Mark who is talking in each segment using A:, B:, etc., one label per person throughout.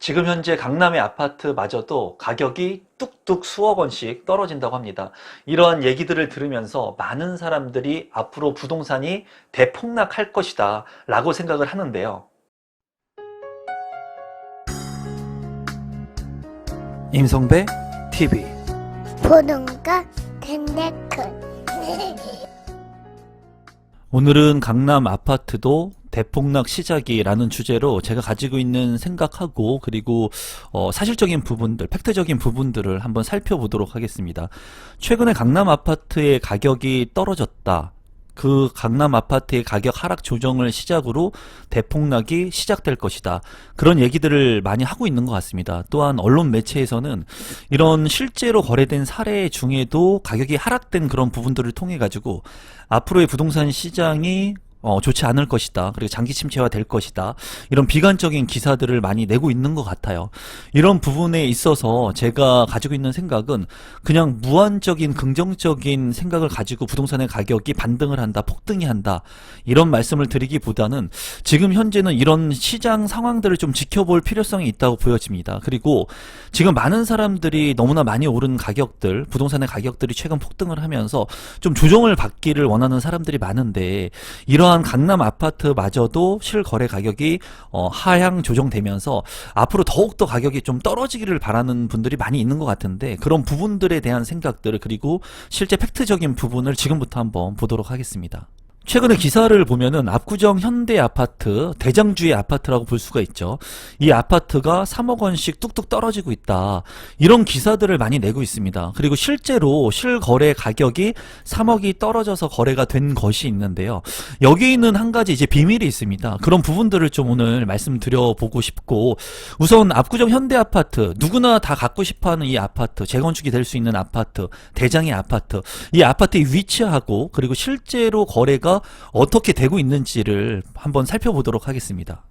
A: 지금 현재 강남의 아파트마저도 가격이 뚝뚝 수억 원씩 떨어진다고 합니다. 이러한 얘기들을 들으면서 많은 사람들이 앞으로 부동산이 대폭락할 것이다 라고 생각을 하는데요. 임성배 TV
B: 보는가 텐데큰
A: 오늘은 강남 아파트도 대폭락 시작이라는 주제로 제가 가지고 있는 생각하고 그리고 사실적인 부분들, 팩트적인 부분들을 한번 살펴보도록 하겠습니다. 최근에 강남 아파트의 가격이 떨어졌다. 그 강남 아파트의 가격 하락 조정을 시작으로 대폭락이 시작될 것이다. 그런 얘기들을 많이 하고 있는 것 같습니다. 또한 언론 매체에서는 이런 실제로 거래된 사례 중에도 가격이 하락된 그런 부분들을 통해 가지고 앞으로의 부동산 시장이 좋지 않을 것이다. 그리고 장기 침체화 될 것이다. 이런 비관적인 기사들을 많이 내고 있는 것 같아요. 이런 부분에 있어서 제가 가지고 있는 생각은 그냥 무한적인 긍정적인 생각을 가지고 부동산의 가격이 반등을 한다, 폭등이 한다. 이런 말씀을 드리기보다는 지금 현재는 이런 시장 상황들을 좀 지켜볼 필요성이 있다고 보여집니다. 그리고 지금 많은 사람들이 너무나 많이 오른 가격들, 부동산의 가격들이 최근 폭등을 하면서 좀 조정을 받기를 원하는 사람들이 많은데 이러한 강남 아파트마저도 실거래 가격이 하향 조정되면서 앞으로 더욱더 가격이 좀 떨어지기를 바라는 분들이 많이 있는 것 같은데 그런 부분들에 대한 생각들 그리고 실제 팩트적인 부분을 지금부터 한번 보도록 하겠습니다. 최근에 기사를 보면은 압구정 현대 아파트, 대장주의 아파트라고 볼 수가 있죠. 이 아파트가 3억 원씩 뚝뚝 떨어지고 있다. 이런 기사들을 많이 내고 있습니다. 그리고 실제로 실거래 가격이 3억이 떨어져서 거래가 된 것이 있는데요. 여기에는 한 가지 이제 비밀이 있습니다. 그런 부분들을 좀 오늘 말씀드려보고 싶고, 우선 압구정 현대 아파트, 누구나 다 갖고 싶어하는 이 아파트, 재건축이 될 수 있는 아파트, 대장의 아파트, 이 아파트에 위치하고 그리고 실제로 거래가 어떻게 되고 있는지를 한번 살펴보도록 하겠습니다.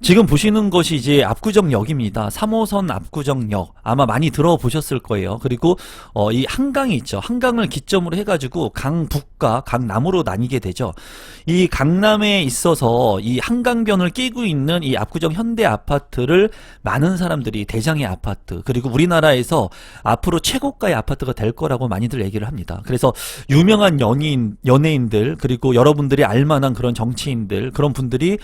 A: 지금 보시는 것이 이제 압구정역입니다. 3호선 압구정역 아마 많이 들어보셨을 거예요. 그리고 이 한강이 있죠. 한강을 기점으로 해가지고 강북과 강남으로 나뉘게 되죠. 이 강남에 있어서 이 한강변을 끼고 있는 이 압구정 현대 아파트를 많은 사람들이 대장의 아파트 그리고 우리나라에서 앞으로 최고가의 아파트가 될 거라고 많이들 얘기를 합니다. 그래서 유명한 연예인들 그리고 여러분들이 알만한 그런 정치인들 그런 분들이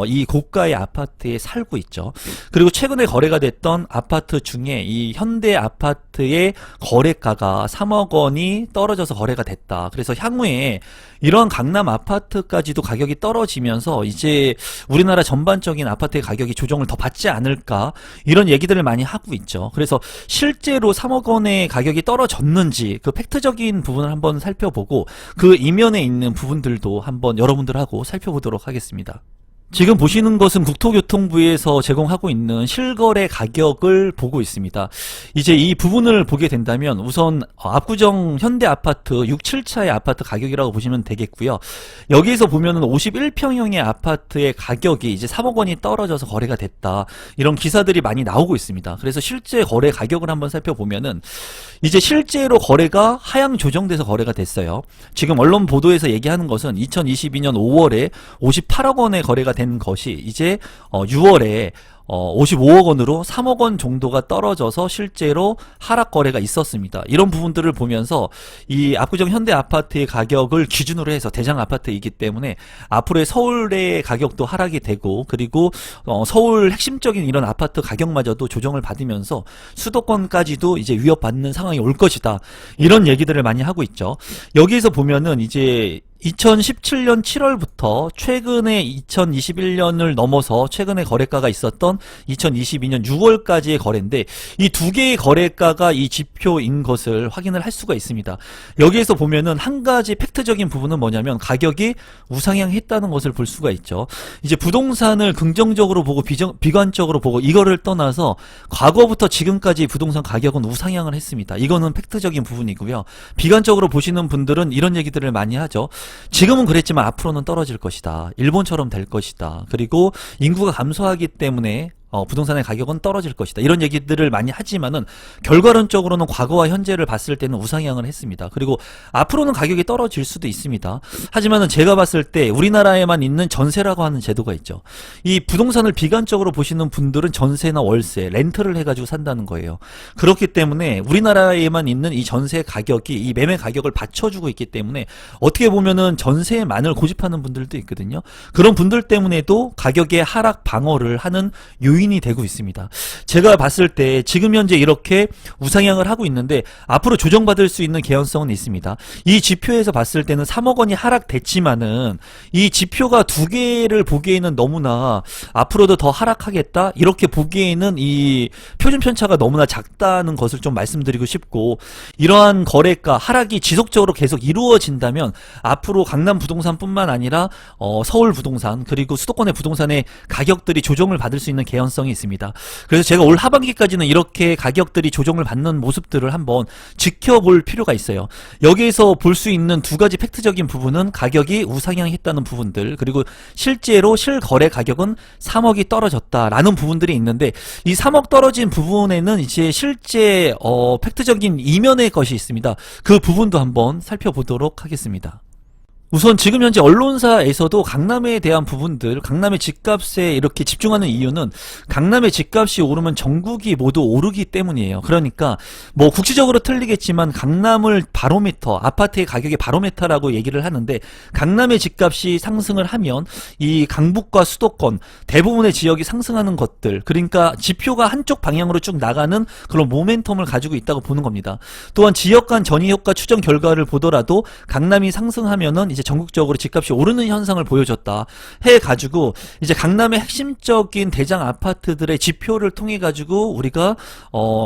A: 이 고가의 아파트에 살고 있죠. 그리고 최근에 거래가 됐던 아파트 중에 이 현대 아파트의 거래가가 3억 원이 떨어져서 거래가 됐다. 그래서 향후에 이런 강남 아파트까지도 가격이 떨어지면서 이제 우리나라 전반적인 아파트의 가격이 조정을 더 받지 않을까 이런 얘기들을 많이 하고 있죠. 그래서 실제로 3억 원의 가격이 떨어졌는지 그 팩트적인 부분을 한번 살펴보고 그 이면에 있는 부분들도 한번 여러분들하고 살펴보도록 하겠습니다. 지금 보시는 것은 국토교통부에서 제공하고 있는 실거래 가격을 보고 있습니다. 이제 이 부분을 보게 된다면 우선 압구정 현대아파트 6, 7차의 아파트 가격이라고 보시면 되겠고요. 여기에서 보면은 51평형의 아파트의 가격이 이제 3억 원이 떨어져서 거래가 됐다. 이런 기사들이 많이 나오고 있습니다. 그래서 실제 거래 가격을 한번 살펴보면은 이제 실제로 거래가 하향 조정돼서 거래가 됐어요. 지금 언론 보도에서 얘기하는 것은 2022년 5월에 58억 원의 거래가 된 것이 이제 6월에 55억 원으로 3억 원 정도가 떨어져서 실제로 하락 거래가 있었습니다. 이런 부분들을 보면서 이 압구정 현대 아파트의 가격을 기준으로 해서 대장 아파트이기 때문에 앞으로의 서울의 가격도 하락이 되고 그리고 서울 핵심적인 이런 아파트 가격마저도 조정을 받으면서 수도권까지도 이제 위협받는 상황이 올 것이다. 이런 얘기들을 많이 하고 있죠. 여기에서 보면은 이제 2017년 7월부터 최근에 2021년을 넘어서 최근에 거래가가 있었던 2022년 6월까지의 거래인데 이 두 개의 거래가가 이 지표인 것을 확인을 할 수가 있습니다. 여기에서 보면은 한 가지 팩트적인 부분은 뭐냐면 가격이 우상향했다는 것을 볼 수가 있죠. 이제 부동산을 긍정적으로 보고 비관적으로 보고 이거를 떠나서 과거부터 지금까지 부동산 가격은 우상향을 했습니다. 이거는 팩트적인 부분이고요. 비관적으로 보시는 분들은 이런 얘기들을 많이 하죠. 지금은 그랬지만 앞으로는 떨어질 것이다. 일본처럼 될 것이다. 그리고 인구가 감소하기 때문에 부동산의 가격은 떨어질 것이다. 이런 얘기들을 많이 하지만은 결과론적으로는 과거와 현재를 봤을 때는 우상향을 했습니다. 그리고 앞으로는 가격이 떨어질 수도 있습니다. 하지만은 제가 봤을 때 우리나라에만 있는 전세라고 하는 제도가 있죠. 이 부동산을 비관적으로 보시는 분들은 전세나 월세, 렌트를 해가지고 산다는 거예요. 그렇기 때문에 우리나라에만 있는 이 전세 가격이 이 매매 가격을 받쳐주고 있기 때문에 어떻게 보면은 전세만을 고집하는 분들도 있거든요. 그런 분들 때문에도 가격의 하락 방어를 하는 요인이 되고 있습니다. 제가 봤을 때 지금 현재 이렇게 우상향을 하고 있는데 앞으로 조정받을 수 있는 개연성은 있습니다. 이 지표에서 봤을 때는 3억 원이 하락됐지만은 이 지표가 두 개를 보기에는 너무나 앞으로도 더 하락하겠다 이렇게 보기에는 이 표준 편차가 너무나 작다는 것을 좀 말씀드리고 싶고, 이러한 거래가 하락이 지속적으로 계속 이루어진다면 앞으로 강남 부동산뿐만 아니라 서울 부동산 그리고 수도권의 부동산의 가격들이 조정을 받을 수 있는 개연성이 있습니다. 그래서 제가 올 하반기까지는 이렇게 가격들이 조정을 받는 모습들을 한번 지켜볼 필요가 있어요. 여기에서 볼 수 있는 두 가지 팩트적인 부분은 가격이 우상향했다는 부분들, 그리고 실제로 실거래 가격은 3억이 떨어졌다라는 부분들이 있는데, 이 3억 떨어진 부분에는 이제 실제 팩트적인 이면의 것이 있습니다. 그 부분도 한번 살펴보도록 하겠습니다. 우선 지금 현재 언론사에서도 강남에 대한 부분들, 강남의 집값에 이렇게 집중하는 이유는 강남의 집값이 오르면 전국이 모두 오르기 때문이에요. 그러니까 뭐 국지적으로 틀리겠지만 강남을 바로미터, 아파트의 가격의 바로미터라고 얘기를 하는데, 강남의 집값이 상승을 하면 이 강북과 수도권 대부분의 지역이 상승하는 것들, 그러니까 지표가 한쪽 방향으로 쭉 나가는 그런 모멘텀을 가지고 있다고 보는 겁니다. 또한 지역 간 전이 효과 추정 결과를 보더라도 강남이 상승하면은 이제 전국적으로 집값이 오르는 현상을 보여줬다 해가지고, 이제 강남의 핵심적인 대장 아파트들의 지표를 통해 가지고 우리가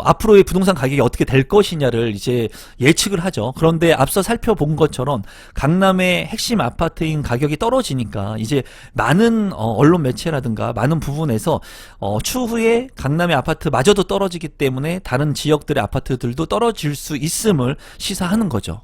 A: 앞으로의 부동산 가격이 어떻게 될 것이냐를 이제 예측을 하죠. 그런데 앞서 살펴본 것처럼 강남의 핵심 아파트인 가격이 떨어지니까 이제 많은 언론 매체라든가 많은 부분에서 추후에 강남의 아파트마저도 떨어지기 때문에 다른 지역들의 아파트들도 떨어질 수 있음을 시사하는 거죠.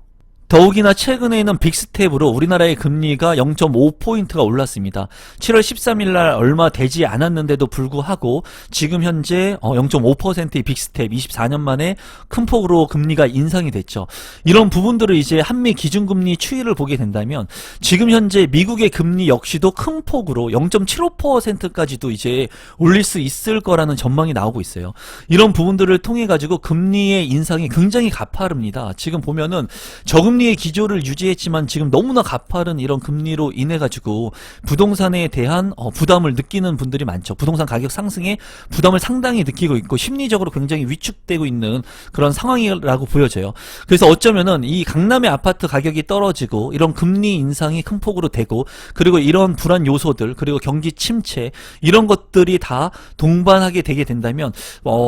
A: 더욱이나 최근에는 빅스텝으로 우리나라의 금리가 0.5포인트가 올랐습니다. 7월 13일 날 얼마 되지 않았는데도 불구하고 지금 현재 0.5%의 빅스텝, 24년 만에 큰 폭으로 금리가 인상이 됐죠. 이런 부분들을 이제 한미 기준금리 추이를 보게 된다면 지금 현재 미국의 금리 역시도 큰 폭으로 0.75%까지도 이제 올릴 수 있을 거라는 전망이 나오고 있어요. 이런 부분들을 통해 가지고 금리의 인상이 굉장히 가파릅니다. 지금 보면은 저금리의 기조를 유지했지만 지금 너무나 가파른 이런 금리로 인해 가지고 부동산에 대한 부담을 느끼는 분들이 많죠. 부동산 가격 상승에 부담을 상당히 느끼고 있고 심리적으로 굉장히 위축되고 있는 그런 상황이라고 보여져요. 그래서 어쩌면은 이 강남의 아파트 가격이 떨어지고 이런 금리 인상이 큰 폭으로 되고, 그리고 이런 불안 요소들, 그리고 경기 침체, 이런 것들이 다 동반하게 되게 된다면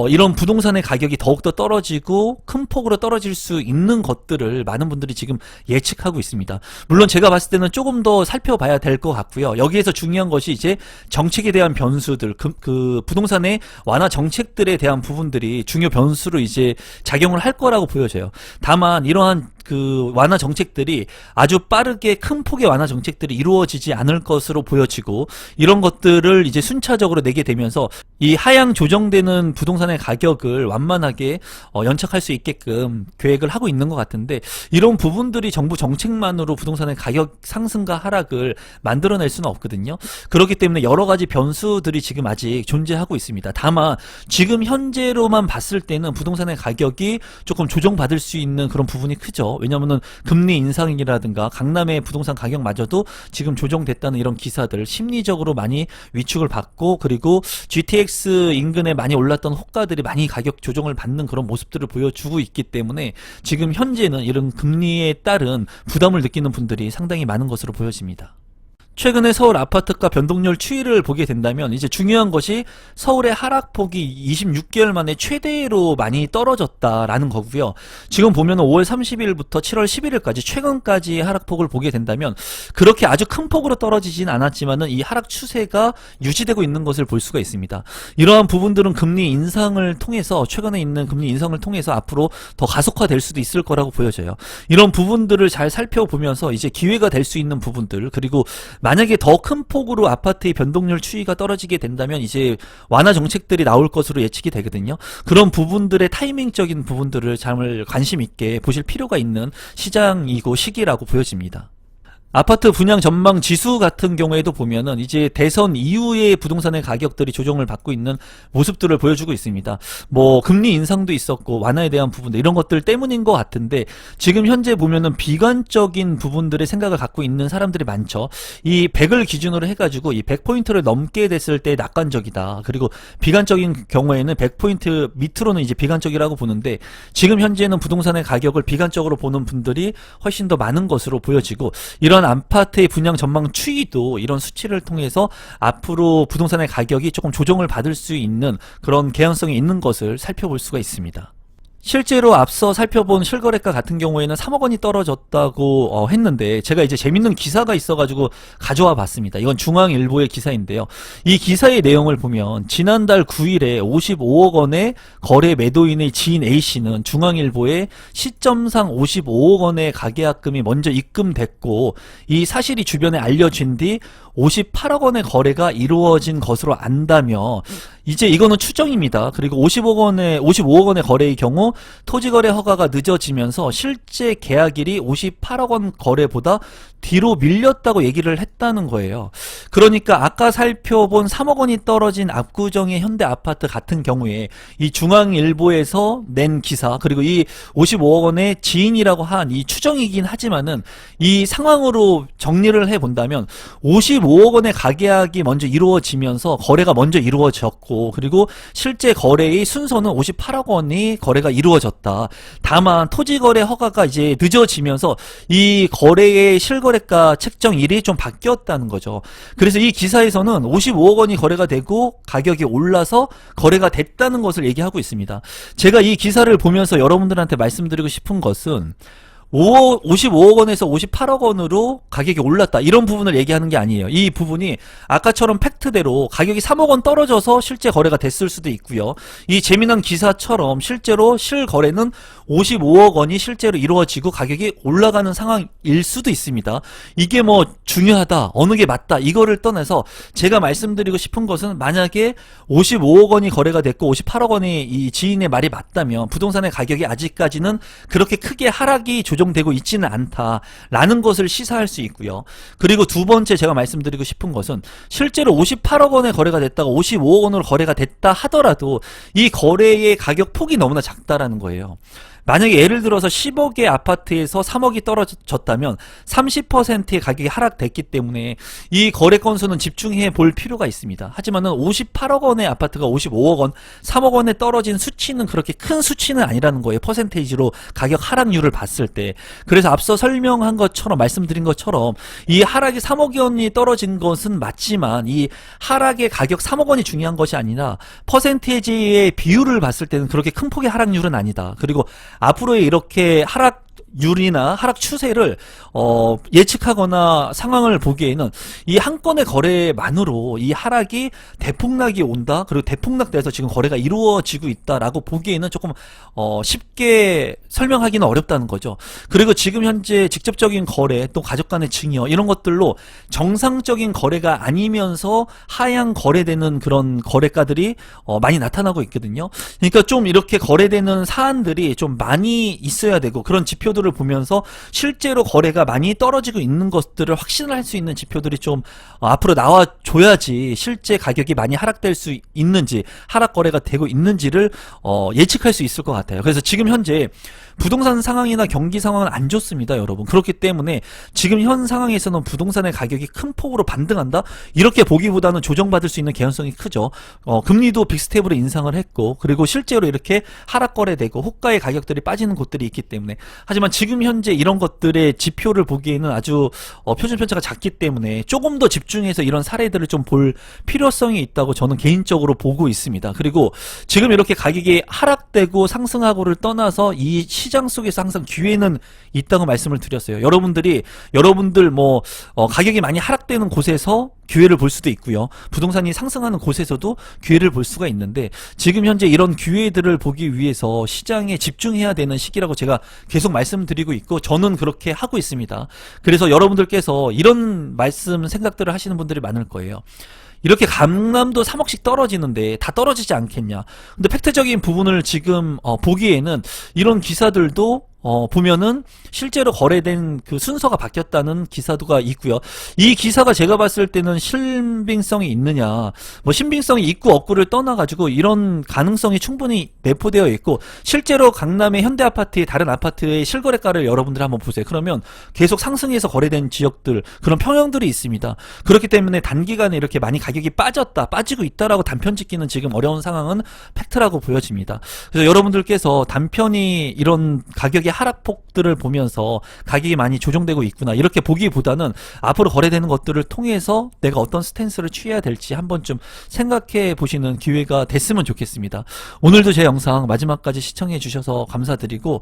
A: 이런 부동산의 가격이 더욱더 떨어지고 큰 폭으로 떨어질 수 있는 것들을 많은 분들이 지금 예측하고 있습니다. 물론 제가 봤을 때는 조금 더 살펴봐야 될 것 같고요. 여기에서 중요한 것이 이제 정책에 대한 변수들, 그 부동산의 완화 정책들에 대한 부분들이 중요 변수로 이제 작용을 할 거라고 보여져요. 다만 이러한 그 완화 정책들이 아주 빠르게 큰 폭의 완화 정책들이 이루어지지 않을 것으로 보여지고, 이런 것들을 이제 순차적으로 내게 되면서 이 하향 조정되는 부동산의 가격을 완만하게 연착할 수 있게끔 계획을 하고 있는 것 같은데, 이런 부분들이 정부 정책만으로 부동산의 가격 상승과 하락을 만들어낼 수는 없거든요. 그렇기 때문에 여러 가지 변수들이 지금 아직 존재하고 있습니다. 다만 지금 현재로만 봤을 때는 부동산의 가격이 조금 조정받을 수 있는 그런 부분이 크죠. 왜냐면은 금리 인상이라든가 강남의 부동산 가격마저도 지금 조정됐다는 이런 기사들, 심리적으로 많이 위축을 받고, 그리고 GTX 인근에 많이 올랐던 호가들이 많이 가격 조정을 받는 그런 모습들을 보여주고 있기 때문에 지금 현재는 이런 금리에 따른 부담을 느끼는 분들이 상당히 많은 것으로 보여집니다. 최근에 서울 아파트가 변동률 추이를 보게 된다면 이제 중요한 것이 서울의 하락폭이 26개월 만에 최대로 많이 떨어졌다라는 거고요. 지금 보면 5월 30일부터 7월 11일까지 최근까지 하락폭을 보게 된다면 그렇게 아주 큰 폭으로 떨어지진 않았지만은 이 하락 추세가 유지되고 있는 것을 볼 수가 있습니다. 이러한 부분들은 금리 인상을 통해서, 최근에 있는 금리 인상을 통해서 앞으로 더 가속화될 수도 있을 거라고 보여져요. 이런 부분들을 잘 살펴보면서 이제 기회가 될 수 있는 부분들, 그리고 만약에 더 큰 폭으로 아파트의 변동률 추이가 떨어지게 된다면 이제 완화 정책들이 나올 것으로 예측이 되거든요. 그런 부분들의 타이밍적인 부분들을 잘 관심 있게 보실 필요가 있는 시장이고 시기라고 보여집니다. 아파트 분양 전망 지수 같은 경우에도 보면은 이제 대선 이후에 부동산의 가격들이 조정을 받고 있는 모습들을 보여주고 있습니다. 뭐 금리 인상도 있었고 완화에 대한 부분들 이런 것들 때문인 것 같은데 지금 현재 보면은 비관적인 부분들의 생각을 갖고 있는 사람들이 많죠. 이 100을 기준으로 해가지고 이 100포인트를 넘게 됐을 때 낙관적이다. 그리고 비관적인 경우에는 100포인트 밑으로는 이제 비관적이라고 보는데 지금 현재는 부동산의 가격을 비관적으로 보는 분들이 훨씬 더 많은 것으로 보여지고 이런 아파트의 분양 전망 추이도 이런 수치를 통해서 앞으로 부동산의 가격이 조금 조정을 받을 수 있는 그런 개연성이 있는 것을 살펴볼 수가 있습니다. 실제로 앞서 살펴본 실거래가 같은 경우에는 3억 원이 떨어졌다고 했는데 제가 이제 재밌는 기사가 있어가지고 가져와 봤습니다. 이건 중앙일보의 기사인데요. 이 기사의 내용을 보면 지난달 9일에 55억 원의 거래 매도인의 지인 A씨는 중앙일보에 시점상 55억 원의 가계약금이 먼저 입금됐고 이 사실이 주변에 알려진 뒤 58억 원의 거래가 이루어진 것으로 안다며 이제 이거는 추정입니다. 그리고 55억 원의 거래의 경우 토지거래 허가가 늦어지면서 실제 계약일이 58억 원 거래보다 뒤로 밀렸다고 얘기를 했다는 거예요. 그러니까 아까 살펴본 3억 원이 떨어진 압구정의 현대아파트 같은 경우에 이 중앙일보에서 낸 기사 그리고 이 55억 원의 지인이라고 한 이 추정이긴 하지만은 이 상황으로 정리를 해본다면 55억 원의 가계약이 먼저 이루어지면서 거래가 먼저 이루어졌고 그리고 실제 거래의 순서는 58억 원이 거래가 이루어졌다. 다만 토지거래 허가가 이제 늦어지면서 이 거래의 실거래가 책정일이 좀 바뀌었다는 거죠. 그래서 이 기사에서는 55억 원이 거래가 되고 가격이 올라서 거래가 됐다는 것을 얘기하고 있습니다. 제가 이 기사를 보면서 여러분들한테 말씀드리고 싶은 것은 55억 원에서 58억 원으로 가격이 올랐다 이런 부분을 얘기하는 게 아니에요. 이 부분이 아까처럼 팩트대로 가격이 3억 원 떨어져서 실제 거래가 됐을 수도 있고요. 이 재미난 기사처럼 실제로 실거래는 55억 원이 실제로 이루어지고 가격이 올라가는 상황일 수도 있습니다. 이게 뭐 중요하다 어느 게 맞다 이거를 떠나서 제가 말씀드리고 싶은 것은 만약에 55억 원이 거래가 됐고 58억 원이 이 지인의 말이 맞다면 부동산의 가격이 아직까지는 그렇게 크게 하락이 조정되고 있지는 않다라는 것을 시사할 수 있고요. 그리고 두 번째 제가 말씀드리고 싶은 것은 실제로 58억 원에 거래가 됐다가 55억 원으로 거래가 됐다 하더라도 이 거래의 가격 폭이 너무나 작다라는 거예요. 만약에 예를 들어서 10억의 아파트에서 3억이 떨어졌다면 30%의 가격이 하락됐기 때문에 이 거래 건수는 집중해 볼 필요가 있습니다. 하지만은 58억 원의 아파트가 55억 원, 3억 원에 떨어진 수치는 그렇게 큰 수치는 아니라는 거예요. 퍼센테이지로 가격 하락률을 봤을 때. 그래서 앞서 설명한 것처럼 말씀드린 것처럼 이 하락이 3억 원이 떨어진 것은 맞지만 이 하락의 가격 3억 원이 중요한 것이 아니라 퍼센테이지의 비율을 봤을 때는 그렇게 큰 폭의 하락률은 아니다. 그리고 앞으로의 이렇게 하락률이나 하락 추세를 예측하거나 상황을 보기에는 이 한 건의 거래만으로 이 하락이 대폭락이 온다 그리고 대폭락돼서 지금 거래가 이루어지고 있다라고 보기에는 조금 쉽게 설명하기는 어렵다는 거죠. 그리고 지금 현재 직접적인 거래 또 가족 간의 증여 이런 것들로 정상적인 거래가 아니면서 하향 거래되는 그런 거래가들이 많이 나타나고 있거든요. 그러니까 좀 이렇게 거래되는 사안들이 좀 많이 있어야 되고 그런 지표들을 보면서 실제로 거래가 많이 떨어지고 있는 것들을 확신을 할 수 있는 지표들이 좀 앞으로 나와줘야지 실제 가격이 많이 하락될 수 있는지 하락 거래가 되고 있는지를 예측할 수 있을 것 같아요. 그래서 지금 현재 부동산 상황이나 경기 상황은 안 좋습니다, 여러분. 그렇기 때문에 지금 현 상황에서는 부동산의 가격이 큰 폭으로 반등한다? 이렇게 보기보다는 조정받을 수 있는 개연성이 크죠. 금리도 빅스텝으로 인상을 했고 그리고 실제로 이렇게 하락 거래되고 호가의 가격들이 빠지는 곳들이 있기 때문에 하지만 지금 현재 이런 것들의 지표를 보기에는 아주 표준 편차가 작기 때문에 조금 더 집중해서 이런 사례들을 좀 볼 필요성이 있다고 저는 개인적으로 보고 있습니다. 그리고 지금 이렇게 가격이 하락되고 상승하고를 떠나서 이 시장 속에서 항상 기회는 있다고 말씀을 드렸어요. 여러분들 뭐 가격이 많이 하락되는 곳에서 기회를 볼 수도 있고요. 부동산이 상승하는 곳에서도 기회를 볼 수가 있는데 지금 현재 이런 기회들을 보기 위해서 시장에 집중해야 되는 시기라고 제가 계속 말씀을 말씀드리고 있고 저는 그렇게 하고 있습니다. 그래서 여러분들께서 이런 말씀 생각들을 하시는 분들이 많을 거예요. 이렇게 강남도 3억씩 떨어지는데 다 떨어지지 않겠냐. 근데 팩트적인 부분을 지금 보기에는 이런 기사들도 보면은 실제로 거래된 그 순서가 바뀌었다는 기사도가 있고요. 이 기사가 제가 봤을 때는 신빙성이 있느냐, 뭐 신빙성이 있고 없고를 떠나가지고 이런 가능성이 충분히 내포되어 있고, 실제로 강남의 현대 아파트의 다른 아파트의 실거래가를 여러분들 한번 보세요. 그러면 계속 상승해서 거래된 지역들, 그런 평형들이 있습니다. 그렇기 때문에 단기간에 이렇게 많이 가격이 빠지고 있다라고 단편 짓기는 지금 어려운 상황은 팩트라고 보여집니다. 그래서 여러분들께서 단편이 이런 가격의 하락폭들을 보면서 가격이 많이 조정되고 있구나 이렇게 보기보다는 앞으로 거래되는 것들을 통해서 내가 어떤 스탠스를 취해야 될지 한 번쯤 생각해 보시는 기회가 됐으면 좋겠습니다. 오늘도 제 영상 마지막까지 시청해 주셔서 감사드리고,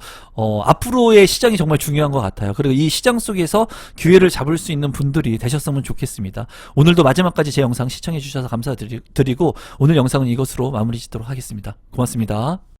A: 앞으로의 시장이 정말 중요한 것 같아요. 그리고 이 시장 속에서 기회를 잡을 수 있는 분들이 되셨으면 좋겠습니다. 오늘도 마지막까지 제 영상 시청해 주셔서 감사드리고 오늘 영상은 이것으로 마무리 짓도록 하겠습니다. 고맙습니다.